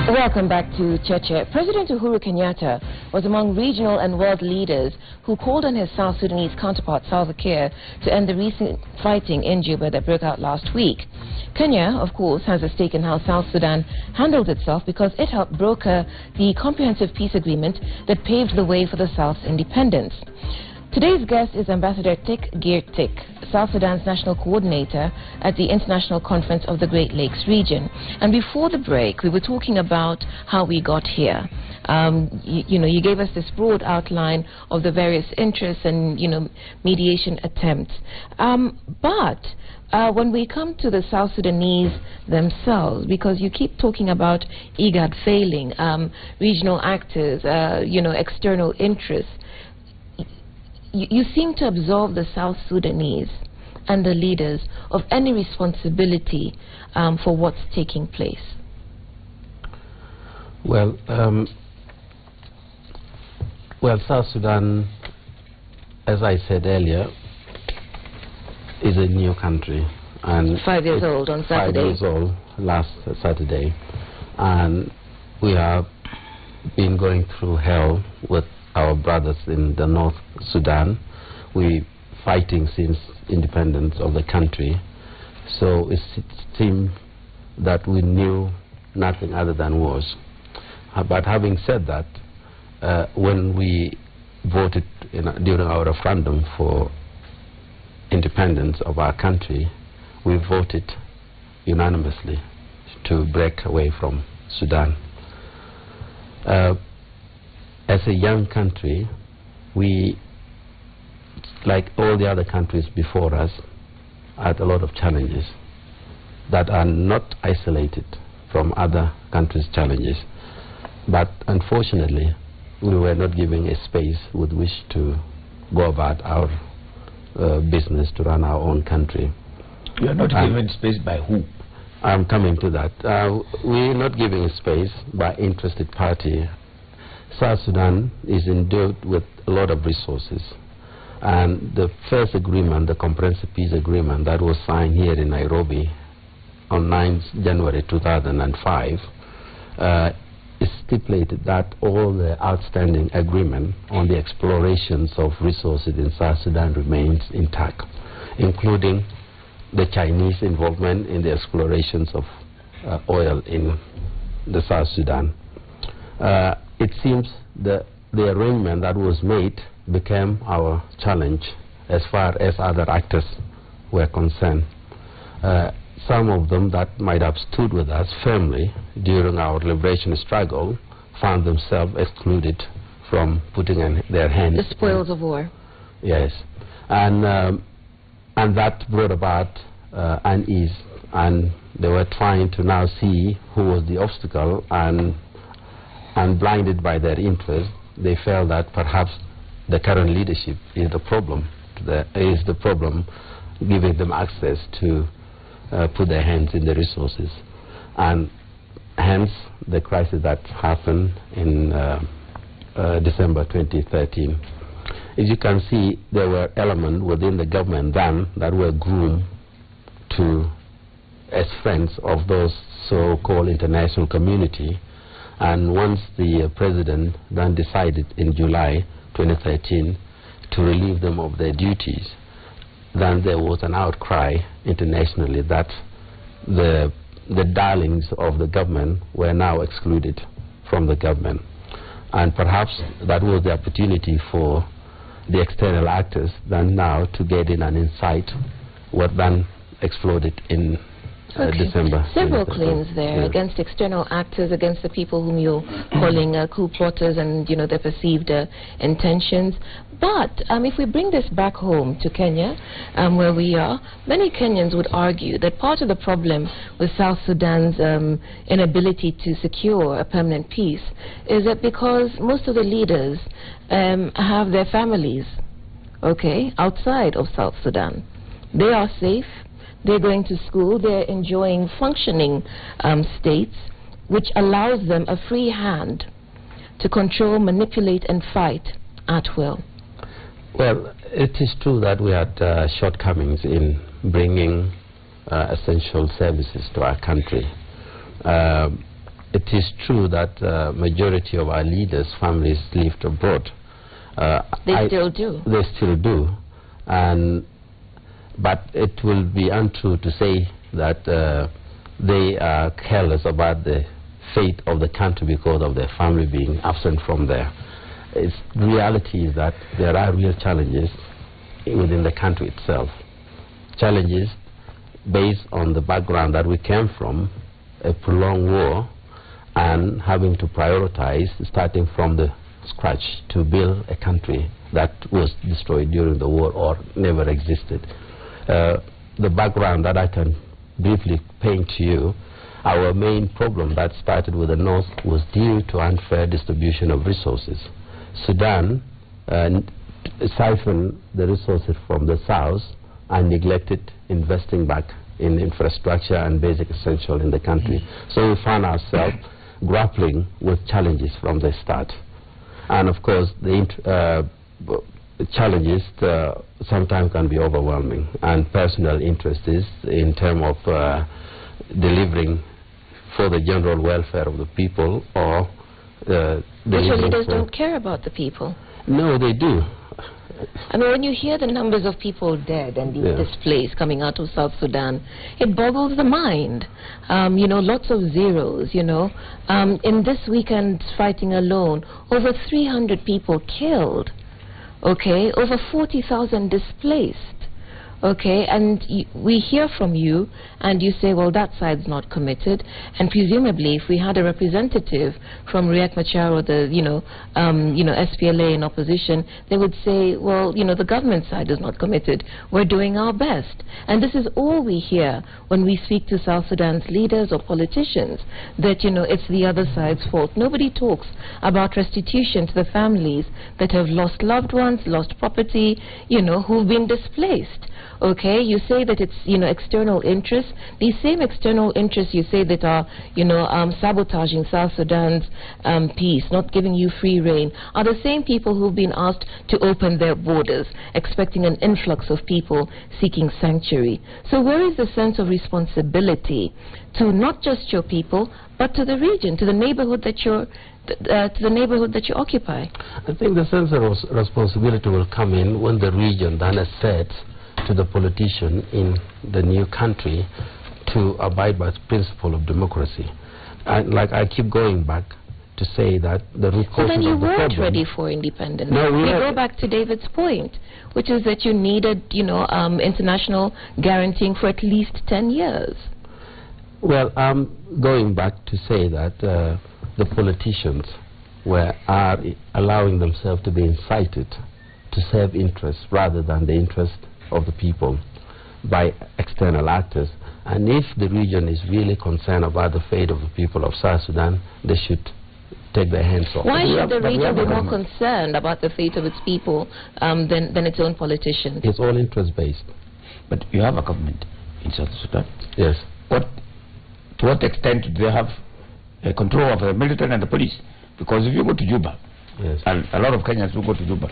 Welcome back to Cheche. President Uhuru Kenyatta was among regional and world leaders who called on his South Sudanese counterpart Salva Kiir to end the recent fighting in Juba that broke out last week. Kenya, of course, has a stake in how South Sudan handled itself because it helped broker the comprehensive peace agreement that paved the way for the South's independence. Today's guest is Ambassador Tik Geer Tik, South Sudan's national coordinator at the International Conference of the Great Lakes region. And before the break, we were talking about how we got here. You gave us this broad outline of the various interests and, mediation attempts. But when we come to the South Sudanese themselves, because you keep talking about IGAD failing, regional actors, external interests, you seem to absolve the South Sudanese and the leaders of any responsibility for what's taking place. Well, South Sudan, as I said earlier, is a new country. And 5 years old on Saturday. 5 years old last Saturday. And we have been going through hell with our brothers in the North Sudan. We fighting since independence of the country. So it seemed that we knew nothing other than wars. But having said that, when we voted during our referendum for independence of our country, we voted unanimously to break away from Sudan. As a young country, we, like all the other countries before us, had a lot of challenges that are not isolated from other countries' challenges. But unfortunately, we were not given a space with which to go about our business, to run our own country. You are not given space by who? I'm coming to that. We're not giving space by interested party. South Sudan is endowed with a lot of resources, and the first agreement, the Comprehensive Peace Agreement that was signed here in Nairobi on 9th January 2005, it stipulated that all the outstanding agreement on the explorations of resources in South Sudan remains intact, including the Chinese involvement in the explorations of oil in the South Sudan. It seems the arrangement that was made became our challenge as far as other actors were concerned. Some of them that might have stood with us firmly during our liberation struggle found themselves excluded from putting in their hands. The spoils of war. Yes. And that brought about unease, and they were trying to now see who was the obstacle, and blinded by their interest, they felt that perhaps the current leadership is the problem, giving them access to put their hands in the resources. And hence the crisis that happened in December 2013. As you can see, there were elements within the government then that were groomed as friends of those so-called international community. And once the president then decided in July 2013 to relieve them of their duties, then there was an outcry internationally that the darlings of the government were now excluded from the government. And perhaps that was the opportunity for the external actors then now to get in and incite what then exploded in December. Several claims there against external actors, against the people whom you're calling coup plotters and their perceived intentions. But if we bring this back home to Kenya, where we are, many Kenyans would argue that part of the problem with South Sudan's inability to secure a permanent peace is that because most of the leaders have their families, outside of South Sudan. They are safe. They're going to school, they're enjoying functioning states, which allows them a free hand to control, manipulate, and fight at will. Well, it is true that we had shortcomings in bringing essential services to our country. it is true that majority of our leaders' families lived abroad. They still do. They still do, but it will be untrue to say that they are careless about the fate of the country because of their family being absent from there. The reality is that there are real challenges within the country itself. Challenges based on the background that we came from, a prolonged war, and having to prioritize starting from the scratch to build a country that was destroyed during the war or never existed. The background that I can briefly paint to you, our main problem that started with the North was due to unfair distribution of resources. Sudan siphoned the resources from the South and neglected investing back in infrastructure and basic essential in the country. So we found ourselves grappling with challenges from the start. And of course, the challenges sometimes can be overwhelming, and personal interest is in terms of delivering for the general welfare of the people, or but your leaders don't care about the people. No, they do. I mean, when you hear the numbers of people dead and being displaced coming out of South Sudan, it boggles the mind. You know, lots of zeros, you know. In this weekend fighting alone, over 300 people killed, okay, over 40,000 displaced. Okay, and we hear from you, and you say, well, that side's not committed. And presumably, if we had a representative from Riek Machar or the, SPLA in opposition, they would say, well, the government side is not committed. We're doing our best. And this is all we hear when we speak to South Sudan's leaders or politicians, that, it's the other side's fault. Nobody talks about restitution to the families that have lost loved ones, lost property, who've been displaced. Okay, you say that it's, external interests. These same external interests you say that are, sabotaging South Sudan's peace, not giving you free rein, are the same people who've been asked to open their borders, expecting an influx of people seeking sanctuary. So where is the sense of responsibility to not just your people, but to the region, to the neighborhood that you're occupy? I think the sense of responsibility will come in when the region then asserts to the politician in the new country to abide by the principle of democracy. And like I keep going back to say that the root cause of the problem... So then you weren't ready for independence. No, we go back to David's point, which is that you needed, international guaranteeing for at least 10 years. Well, I'm going back to say that the politicians are allowing themselves to be incited to serve interests rather than the interest of the people by external actors. And if the region is really concerned about the fate of the people of South Sudan, they should take their hands off. Why should the region be more concerned about the fate of its people than its own politicians? It's all interest-based. But you have a government in South Sudan. Yes. To what extent do they have control of the military and the police? Because if you go to Juba, yes, and a lot of Kenyans will go to Juba,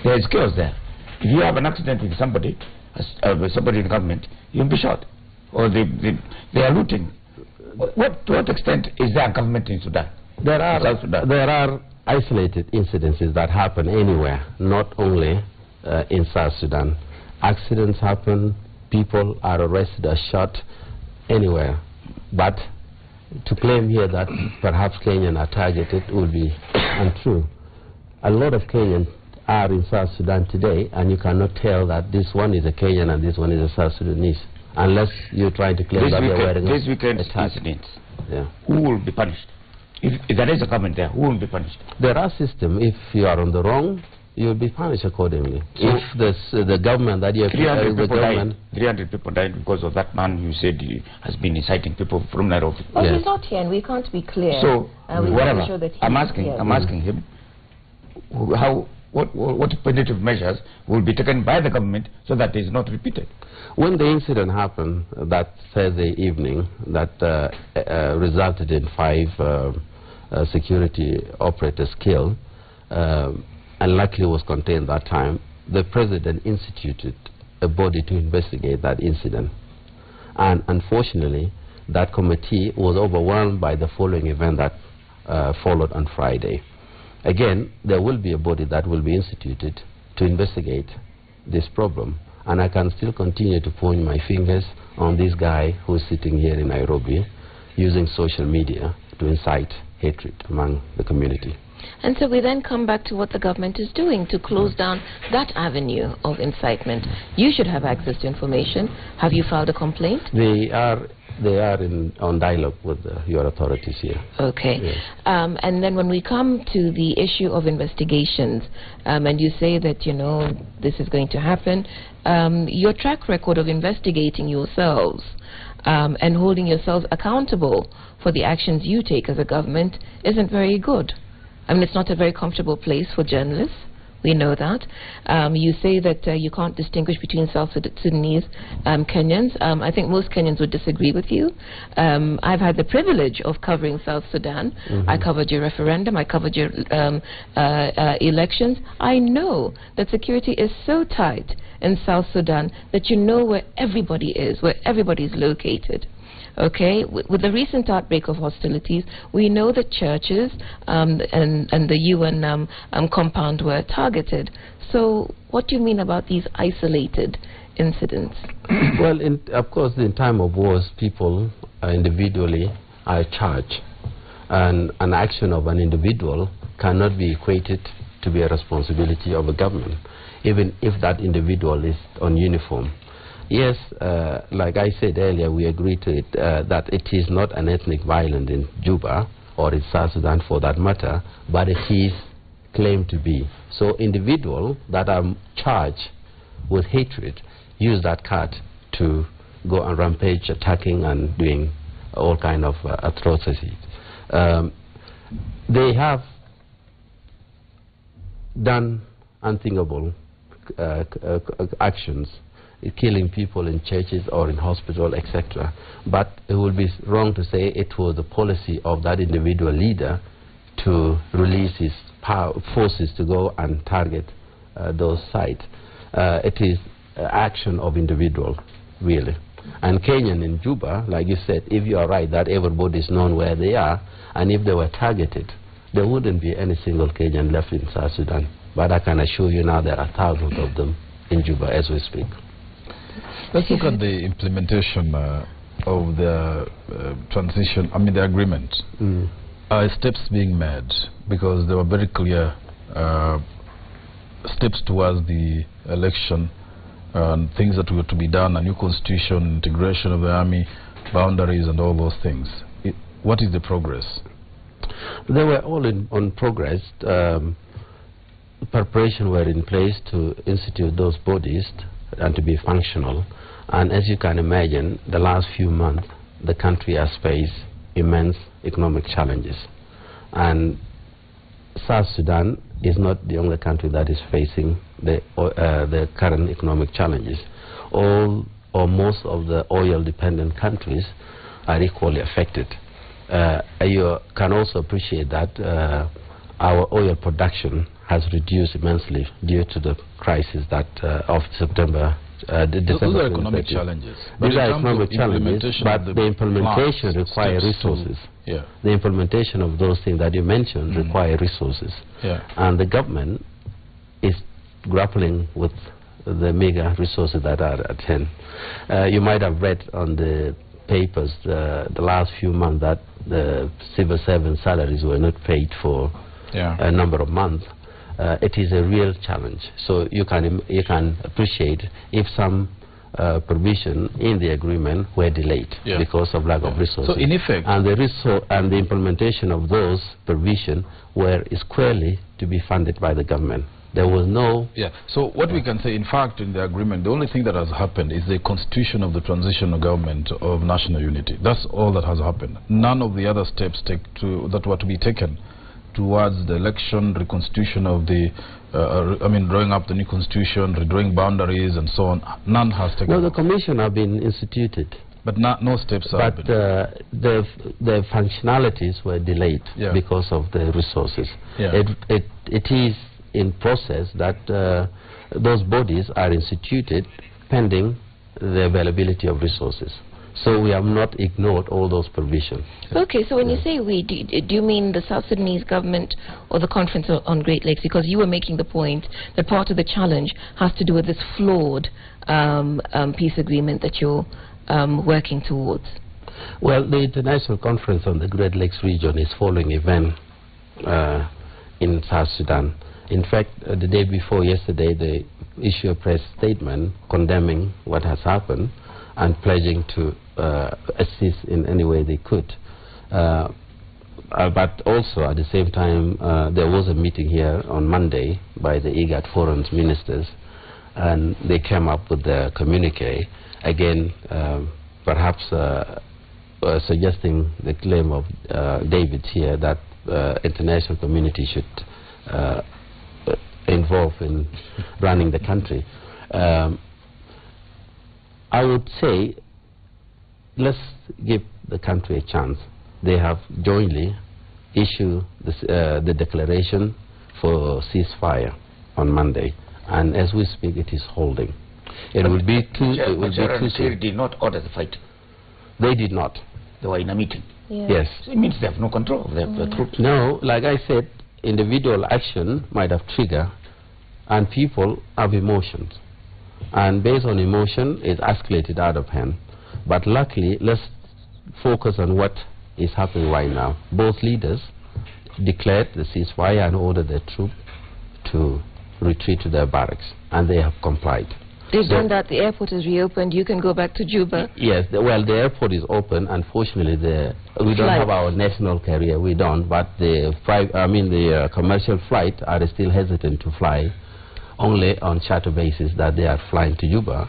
there is chaos there. If you have an accident with somebody in the government, you'll be shot. Or they are looting. To what extent is there a government in Sudan? There are isolated incidences that happen anywhere, not only in South Sudan. Accidents happen, people are arrested or shot anywhere. But to claim here that perhaps Kenyans are targeted would be untrue. A lot of Kenyans are in South Sudan today, and you cannot tell that this one is a Kenyan and this one is a South Sudanese, unless you're trying to claim that they're wearing this weekend's incidents. Yeah. Who will be punished? If there is a government there, who will be punished? There are systems. If you are on the wrong, you will be punished accordingly. So if the government that you have 300 people died because of that man you said he has been inciting people from Nairobi. Well, yes, he's not here, and we can't be clear. So whatever. Sure that I'm asking him what punitive measures will be taken by the government so that it is not repeated. When the incident happened that Thursday evening that resulted in 5 security operators killed, and luckily was contained that time, the president instituted a body to investigate that incident. And unfortunately, that committee was overwhelmed by the following event that followed on Friday. Again, there will be a body that will be instituted to investigate this problem, and I can still continue to point my fingers on this guy who is sitting here in Nairobi using social media to incite hatred among the community. And so we then come back to what the government is doing to close down that avenue of incitement. You should have access to information. Have you filed a complaint? They are on dialogue with your authorities here. Okay. Yes. And then when we come to the issue of investigations, and you say that, you know, this is going to happen, your track record of investigating yourselves and holding yourselves accountable for the actions you take as a government isn't very good. I mean, it's not a very comfortable place for journalists. We know that. You say that you can't distinguish between South Sudanese Kenyans. I think most Kenyans would disagree with you. I've had the privilege of covering South Sudan. I covered your referendum. I covered your elections. I know that security is so tight in South Sudan that you know where everybody is, where everybody is located. Okay, with the recent outbreak of hostilities, we know that churches and the UN compound were targeted. So what do you mean about these isolated incidents? Well, of course, in time of wars, people individually are charged. And an action of an individual cannot be equated to be a responsibility of a government, even if that individual is on uniform. Yes, like I said earlier, we agree to it, that it is not an ethnic violence in Juba or in South Sudan for that matter, but it is claimed to be. So individuals that are charged with hatred use that card to go on rampage, attacking and doing all kind of atrocities. They have done unthinkable actions, killing people in churches or in hospitals, etc. But it would be wrong to say it was the policy of that individual leader to release his forces to go and target those sites. It is action of individual, really. And Kenyan in Juba, like you said, if you are right that everybody is known where they are, and if they were targeted, there wouldn't be any single Kenyan left in South Sudan. But I can assure you now there are thousands of them in Juba as we speak. Let's look at the implementation of the transition, I mean the agreement. Steps being made, because there were very clear steps towards the election and things that were to be done, a new constitution, integration of the army, boundaries and all those things. What is the progress? They were all on progress. Preparation were in place to institute those bodies and to be functional. And as you can imagine, the last few months, the country has faced immense economic challenges. And South Sudan is not the only country that is facing the current economic challenges. All or most of the oil-dependent countries are equally affected. You can also appreciate that our oil production has reduced immensely due to the crisis that of September. Those are economic challenges. These are economic challenges, but the implementation requires resources. The implementation of those things that you mentioned require resources. And the government is grappling with the meager resources that are at hand. You might have read on the papers the last few months that the civil servant salaries were not paid for a number of months. It is a real challenge. So you can appreciate if some provision in the agreement were delayed because of lack of resources. So in effect, and the implementation of those provisions is squarely to be funded by the government. There was no... So what we can say, in fact, in the agreement, the only thing that has happened is the constitution of the transitional government of national unity. That's all that has happened. None of the other steps that were to be taken towards the election, reconstitution of the, drawing up the new constitution, redrawing boundaries and so on, none has taken. No, the commission have been instituted. But no steps have been. But the functionalities were delayed because of the resources. It is in process that those bodies are instituted pending the availability of resources. So we have not ignored all those provisions. Okay, so when you say we, do you mean the South Sudanese government or the Conference on Great Lakes? Because you were making the point that part of the challenge has to do with this flawed peace agreement that you're working towards. Well, the International Conference on the Great Lakes region is following event in South Sudan. In fact, the day before yesterday, they issued a press statement condemning what has happened and pledging to assist in any way they could. But also, at the same time, there was a meeting here on Monday by the IGAD Forum's ministers, and they came up with the communique, again, perhaps suggesting the claim of David here that international community should involve in running the country. I would say, let's give the country a chance. They have jointly issued the declaration for ceasefire on Monday, and as we speak, it is holding. It will be too. It will be too. Did not order the fight. They did not. They were in a meeting. Yeah. Yes. So it means they have no control of their troops. No, like I said, individual action might have triggered, and people have emotions. And based on emotion, it escalated out of hand. But luckily, let's focus on what is happening right now. Both leaders declared the ceasefire and ordered their troops to retreat to their barracks, and they have complied. They've done that. The airport is reopened. You can go back to Juba. Yes, well, the airport is open. Unfortunately, we don't have our national carrier. We don't, but the commercial flight are still hesitant to fly, only on charter basis that they are flying to Juba.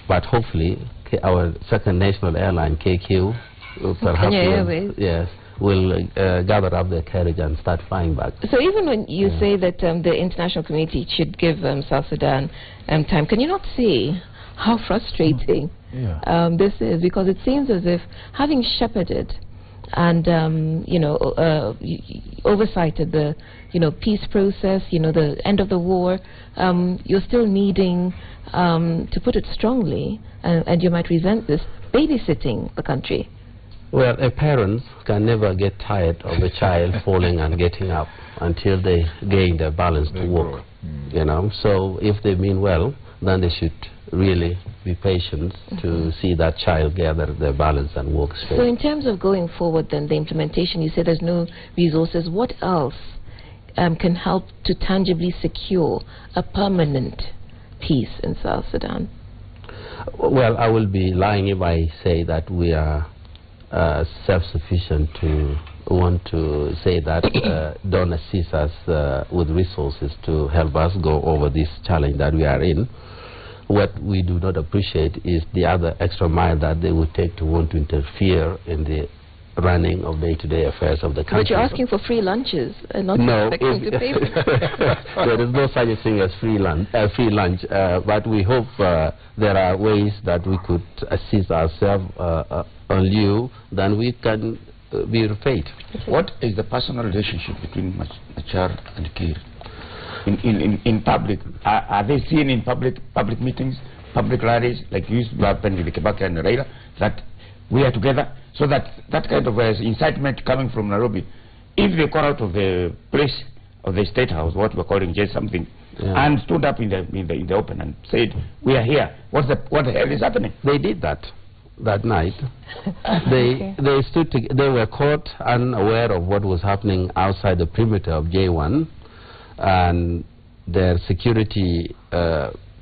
But hopefully, our second national airline, KQ, perhaps will gather up their courage and start flying back. So even when you say that the international community should give South Sudan time, can you not see how frustrating this is? Because it seems as if having shepherded and oversighted the peace process, the end of the war, you're still needing, to put it strongly, and you might resent this, babysitting the country. Well, a parent can never get tired of a child falling and getting up until they gain their balance to walk. So if they mean well, then they should really be patient to see that child gather their balance and walk straight. So in terms of going forward then, the implementation, you said there's no resources. What else can help to tangibly secure a permanent peace in South Sudan? Well, I will be lying if I say that we are self-sufficient to want to say that don't assist us with resources to help us go over this challenge that we are in. What we do not appreciate is the other extra mile that they would take to want to interfere in the running of day-to-day affairs of the country. But you're asking for free lunches and not expecting to pay for There is no such a thing as free lunch, but we hope there are ways that we could assist ourselves on lieu, then we can be repaid. What is the personal relationship between Machar and Kiir? In public, are they seen in public meetings, public rallies, like used to happen with the Kibaki and Raila, that we are together, so that kind of incitement coming from Nairobi, if they got out of the place of the State House, what we're calling just something, and stood up in the open and said, we are here, what the hell is happening? They did that night. They were caught unaware of what was happening outside the perimeter of J1, and their security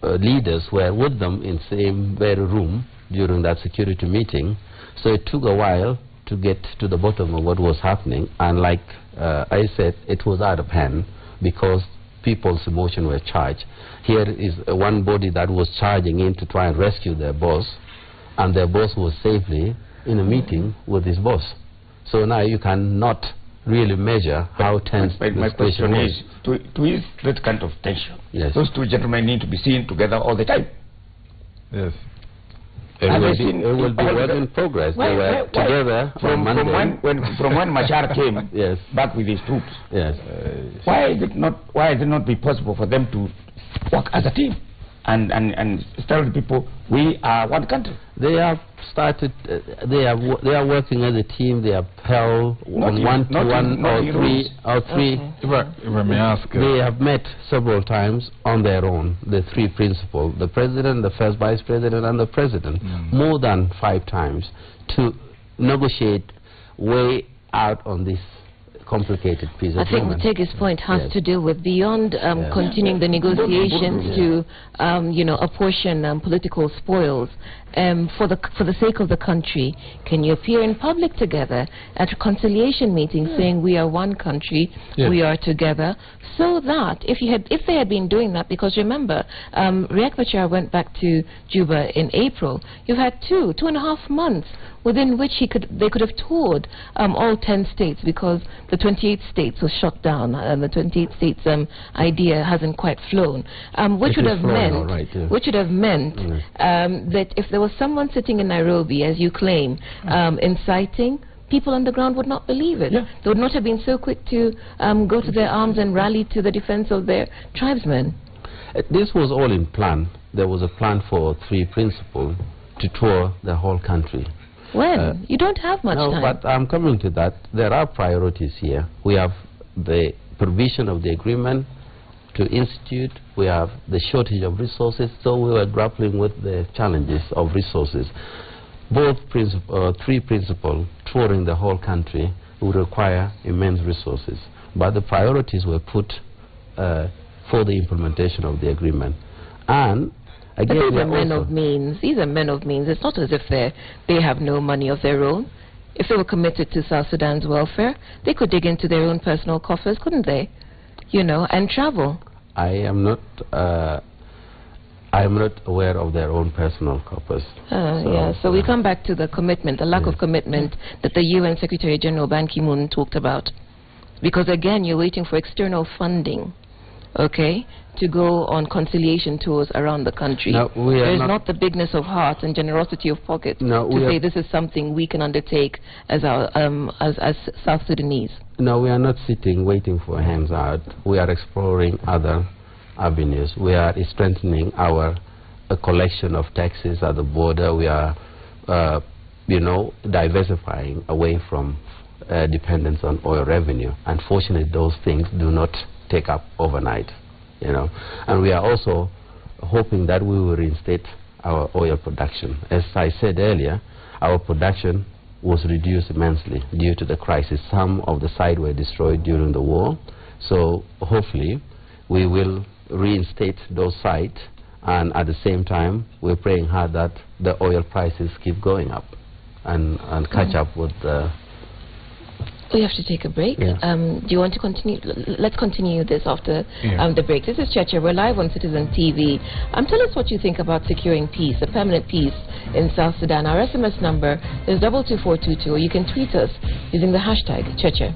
leaders were with them in the same very room during that security meeting. So it took a while to get to the bottom of what was happening, and like I said, it was out of hand because people's emotions were charged. Here is one body that was charging in to try and rescue their boss, and their boss was safely in a meeting with his boss. So now you cannot really measure how tense my question is, to ease that kind of tension, those two gentlemen need to be seen together all the time. Yes. It will be work in progress. They were together from when Machar came back with his troops. Yes. Why is it not be possible for them to work as a team? and tell the people we are one country. They have started. They are working as a team. They have held on 1-to-1 or three. If I may ask, they have met several times on their own. The three principals: the president, the first vice president, and the president, more than 5 times to negotiate way out on this complicated piece of I think Mutegi's point has to do with beyond continuing the negotiations to, you know, apportion political spoils. For the sake of the country, can you appear in public together at reconciliation meetings saying we are one country, we are together, so that if they had been doing that, because remember, Riek Machar went back to Juba in April. You've had 2.5 months within which they could have toured all 10 states, because the 28 states was shut down and the 28 states idea hasn't quite flown, which would have meant that if there was someone sitting in Nairobi, as you claim, inciting, people on the ground would not believe it. They would not have been so quick to go to their arms and rally to the defense of their tribesmen. This was all in plan. There was a plan for 3 principals to tour the whole country. When? You don't have much time. No, but I'm coming to that. There are priorities here. We have the provision of the agreement to institute. We have the shortage of resources, so we were grappling with the challenges of resources. Both 3 principals touring the whole country would require immense resources, but the priorities were put for the implementation of the agreement. And again, but these are men of means. These are men of means. It's not as if they have no money of their own. If they were committed to South Sudan's welfare, they could dig into their own personal coffers, couldn't they? You know, and travel. I am not aware of their own personal coffers. So we come back to the commitment, the lack of commitment that the UN Secretary General Ban Ki-moon talked about. Because again, you're waiting for external funding, okay, to go on conciliation tours around the country. There's not the bigness of heart and generosity of pocket to say this is something we can undertake as as South Sudanese. No, we are not sitting waiting for hands out. We are exploring other avenues. We are strengthening our collection of taxes at the border. We are, you know, diversifying away from dependence on oil revenue. Unfortunately, those things do not take up overnight, you know. And we are also hoping that we will reinstate our oil production. As I said earlier, our production was reduced immensely due to the crisis. Some of the sites were destroyed during the war. So hopefully we will reinstate those sites, and at the same time we're praying hard that the oil prices keep going up and catch up with the... We have to take a break. Do you want to continue? Let's continue this after the break. This is Cheche. We're live on Citizen TV. Tell us what you think about securing peace, a permanent peace in South Sudan. Our SMS number is 22422, or you can tweet us using the hashtag Cheche.